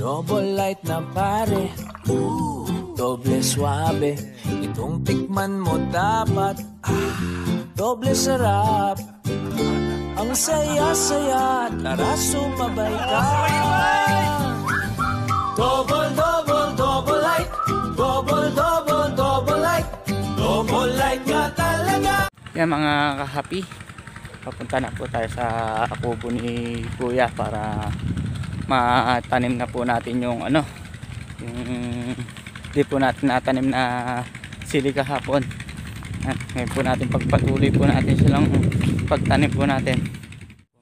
Double light na pare, doble suabe. Itong tikman mo dapat, doble sarap. Ang saya-saya, tara sumabay ka. Double, double, double light. Double, double, double light. Double light nga talaga. Yan mga kahapi, papunta na po tayo sa kubo ni Kuya para matanim na po natin yung ano, yung di po natin natanim na sili kahapon. Ngayon po natin pagpatuloy po natin silang pagtanim po natin.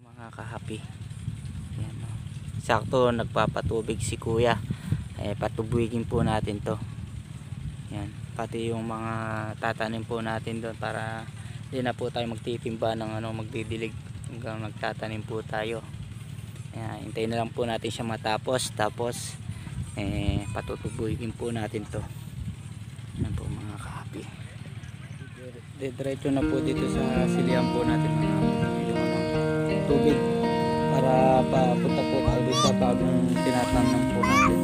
Mga kahapi, yan, sakto nagpapatubig si Kuya, patubigin po natin to. Yan, pati yung mga tatanim po natin doon para hindi na po tayo magtitimba ng ano, magdidilig hanggang nagtatanim po tayo. Yan, hintayin na lang po natin siya matapos, tapos patutubugin po natin to. Yan po mga kahapi. Diretso na po dito sa silihan po natin yung ano, tubig para papunta po tayo sa bagong tinatanong po natin.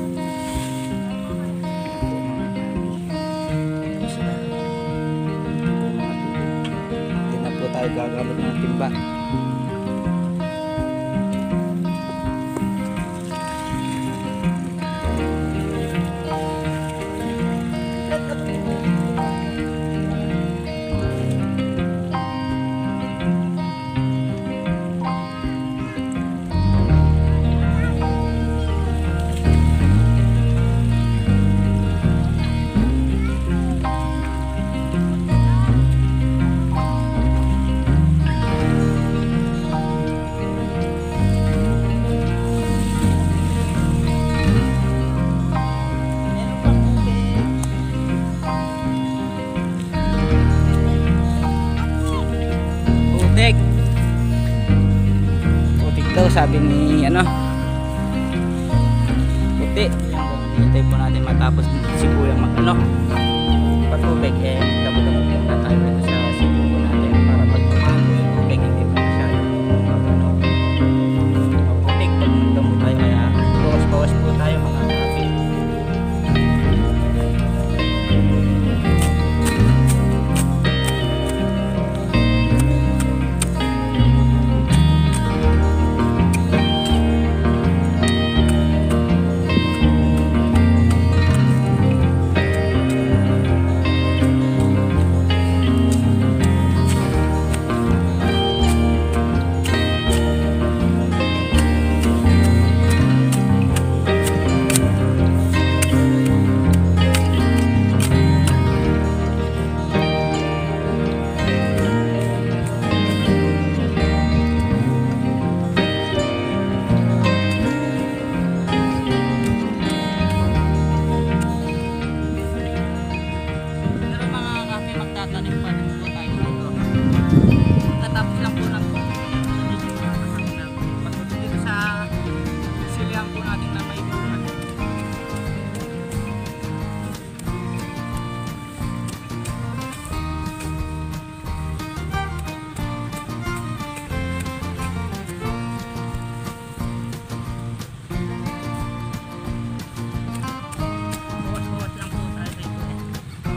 Hindi na po tayo gagamit ng timba. Putik daw sabi ni ano, puti. Hintay po natin matapos si Kuya mag ano, patubig. Damo-damo po na tayo dito sa sili po natin para pag tubig hindi po masyado ano, putik. Damo tayo kaya bawas-bawas po tayo mga kapi.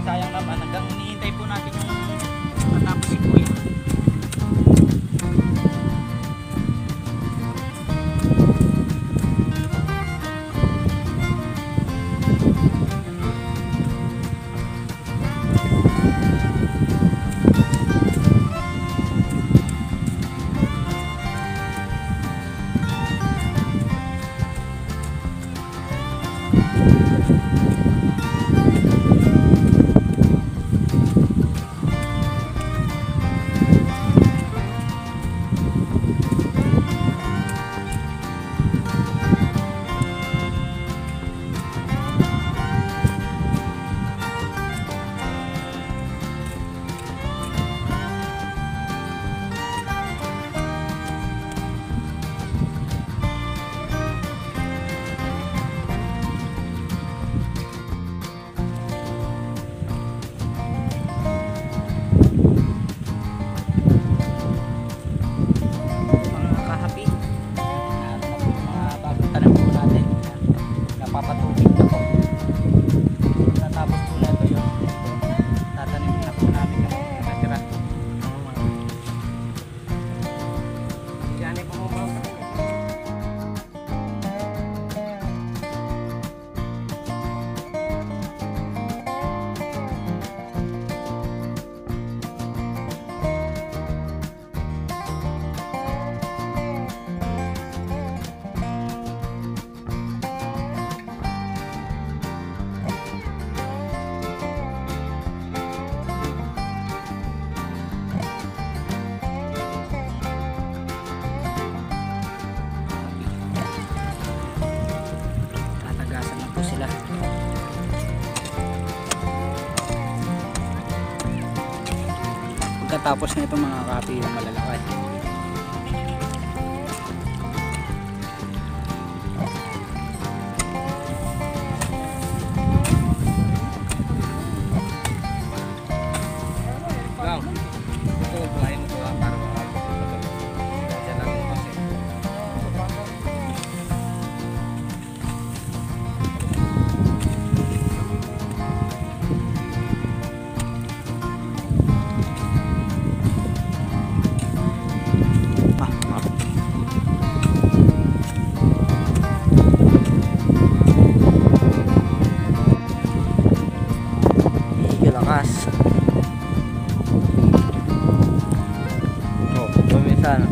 Sayang naman, hanggang hinihintay po natin yung matapos si Kuya. pagkatapos na itong mga kapi yung malalaki. Lakas. Oh, bumisan.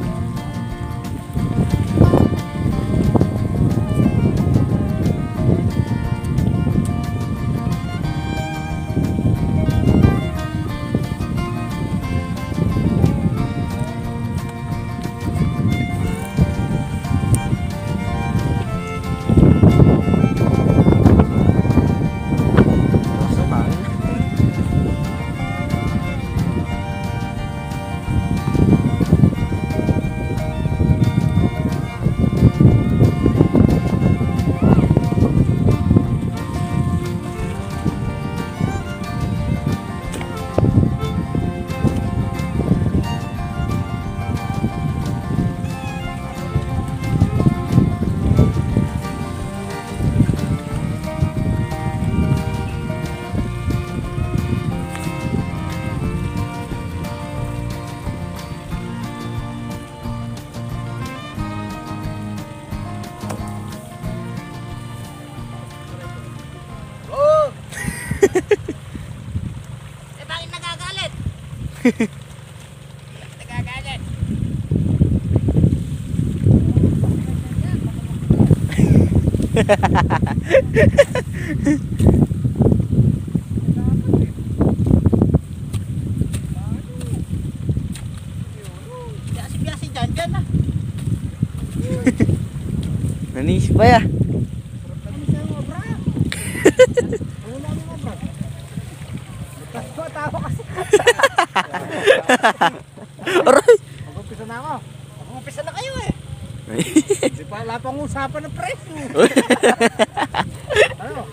Bakit nagagalit? Nagagalit. Biyasi-biyasi dyan ah. Nanis pa ya. Tawa kasi. Aray! Mag-umpisa na ako. Mag-umpisa na kayo eh. Hindi pa wala pang usapan ng presyo. Ano?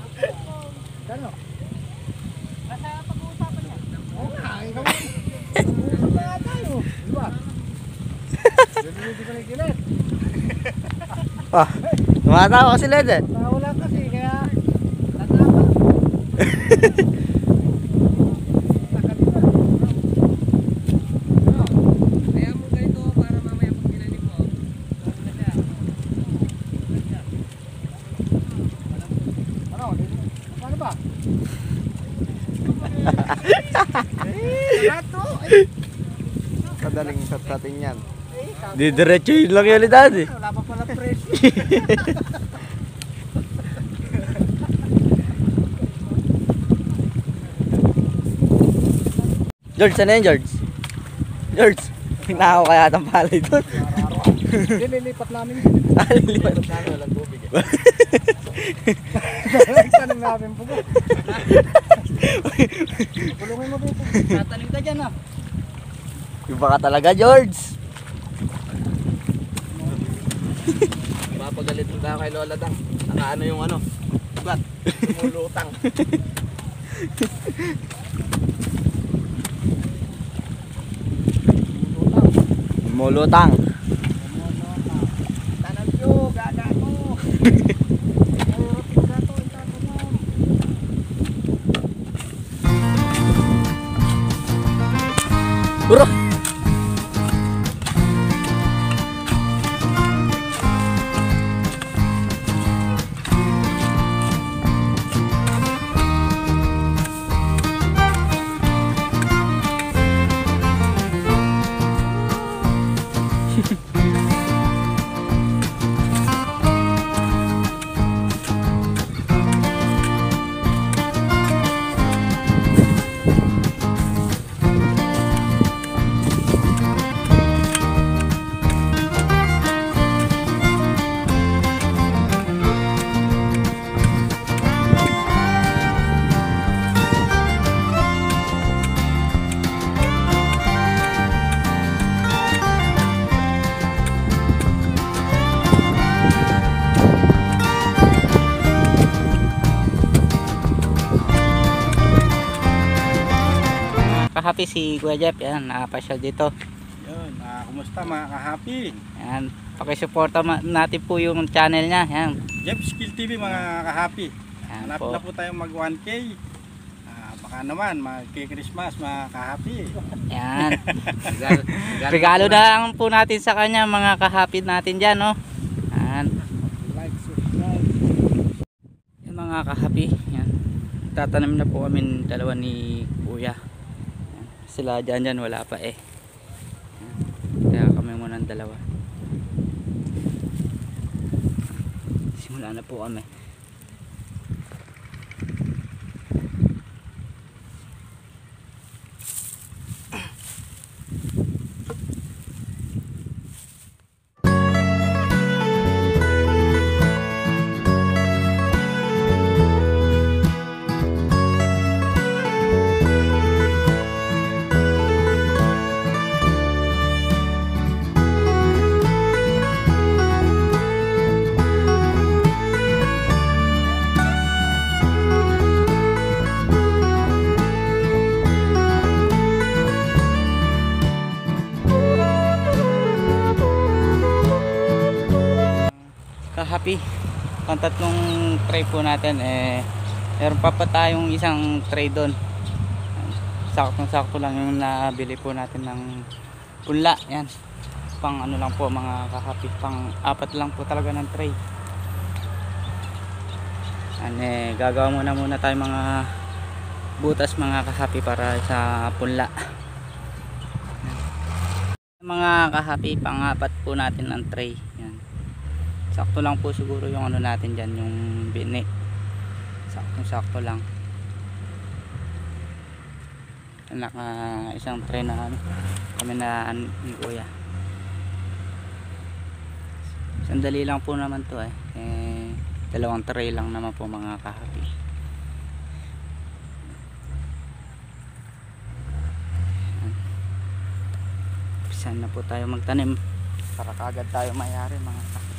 Ano? Basta pag-uusapan niya. Oo nga, ikaw mo. Mag-uusap na nga tayo. Di ba? Hindi ko nagigilit. Ah, tumatawa kasi Led eh. Tawa lang kasi, kaya tatawa. Kadaling satin yan. Didiretso yun lang yan dati. Wala pa pala presyo. George, ano yan George? George, hinakaw kaya itong palay doon. Nililipat namin. Lilipat. Walang tubig eh. Tanim namin po. Pulungin mo dito. Tatanim ka dyan ah. Iba ka talaga George. Mapagalit mo ka kay Lola Dang. Nakaano yung ano? Ugat. Tumulutang. Mulutang. Tanan nyo, gada ko. Bro. kahapi, si Kuya Jeff. Yan, nakapasyal dito. Yun, kumusta mga ka-happy? Yan, pakisuporta natin po yung channel niya. Yan. Jeff Skill TV mga ka-happy. Yan Hanap po. na po tayong mag 1K. Baka naman mag-Christmas mga ka-happy. Yan. Regalo na lang po natin sa kanya mga kahapi natin dyan, no? Yan. Like, subscribe. Yan mga kahapi. Yan. Tatanim na po kami dalawa ni Kuya. Yan. Sila dyan wala pa eh. Yan. Kaya kami muna ng dalawa. Simula na po kami. Kahapi, ang tatlong tray po natin meron pa tayong isang tray doon. Saktong-sakto lang yung nabili po natin ng punla. Yan, pang ano lang po mga kahapi, pang 4 lang po talaga ng tray. Yan, gagawa muna tayo mga butas mga kahapi para sa punla. Mga kahapi, pang 4 po natin ng tray. Yan, sakto lang po siguro yung ano natin dyan, yung bini. Sakto lang. Naka isang tray na kami na ni Kuya. Sandali lang po naman to dalawang tray lang naman po mga kahapi. Pisan na po tayo magtanim para kaagad tayo mayari mga kahapi.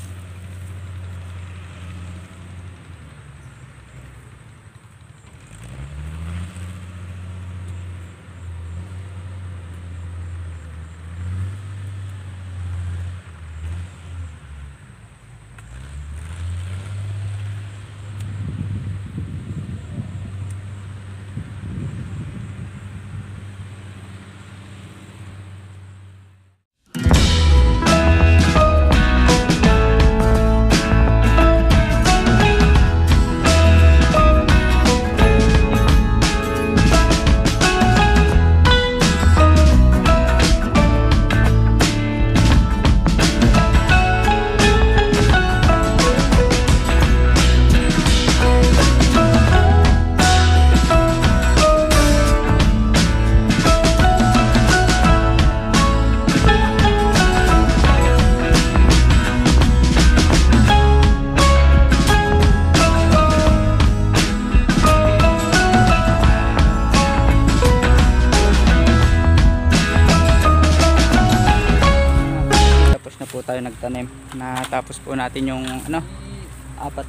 Tayo nagtanim, natapos po natin yung 4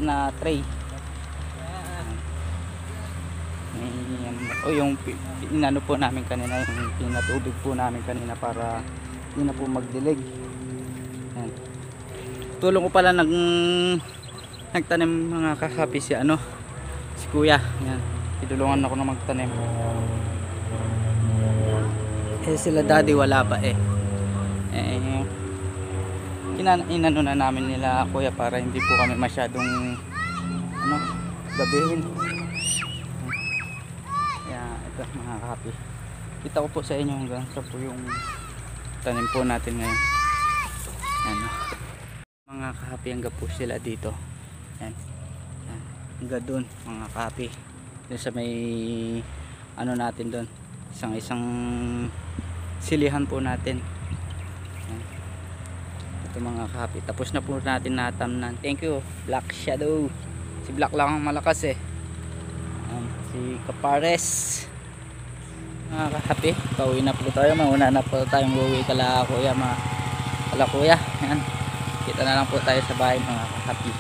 na tray. Yung inano po namin kanina, yung pinatubig po namin kanina para hindi na po magdilig. Yan. Tulong ko pala nagtanim mga kahapi si Kuya. Yan. Tinulungan ako na magtanim. Sila daddy wala pa inano na namin nila Kuya para hindi po kami masyadong gabihin. Kaya ito mga kahapi, kita ko po sa inyo hanggang sa po yung tanim po natin ngayon. Mga kahapi, hanggang po sila dito. Hanggang doon mga kahapi, doon sa may natin doon, isang silihan po natin. Ito mga kahapi, tapos na po natin natamnan. Thank you Black Shadow, si Black lang ang malakas si Kapares. Mga kahapi, pauwi na po tayo, mauna na po tayong uwi kala Kuya. Yan, kita na lang po tayo sa bahay mga kahapi.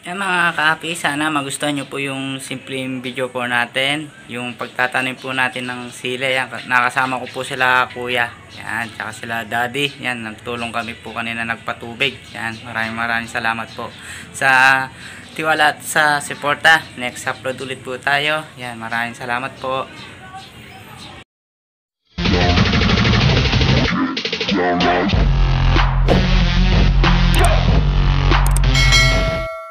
Yan mga ka-happy, sana magustuhan nyo po yung simpleng video po natin. Yung pagtatanim po natin ng sili. Yan, nakasama ko po sila kuya. Yan, tsaka sila daddy. Yan, nagtulong kami po kanina nagpatubig. Yan, maraming salamat po sa tiwala at sa suporta. Next upload ulit po tayo. Yan, maraming salamat po.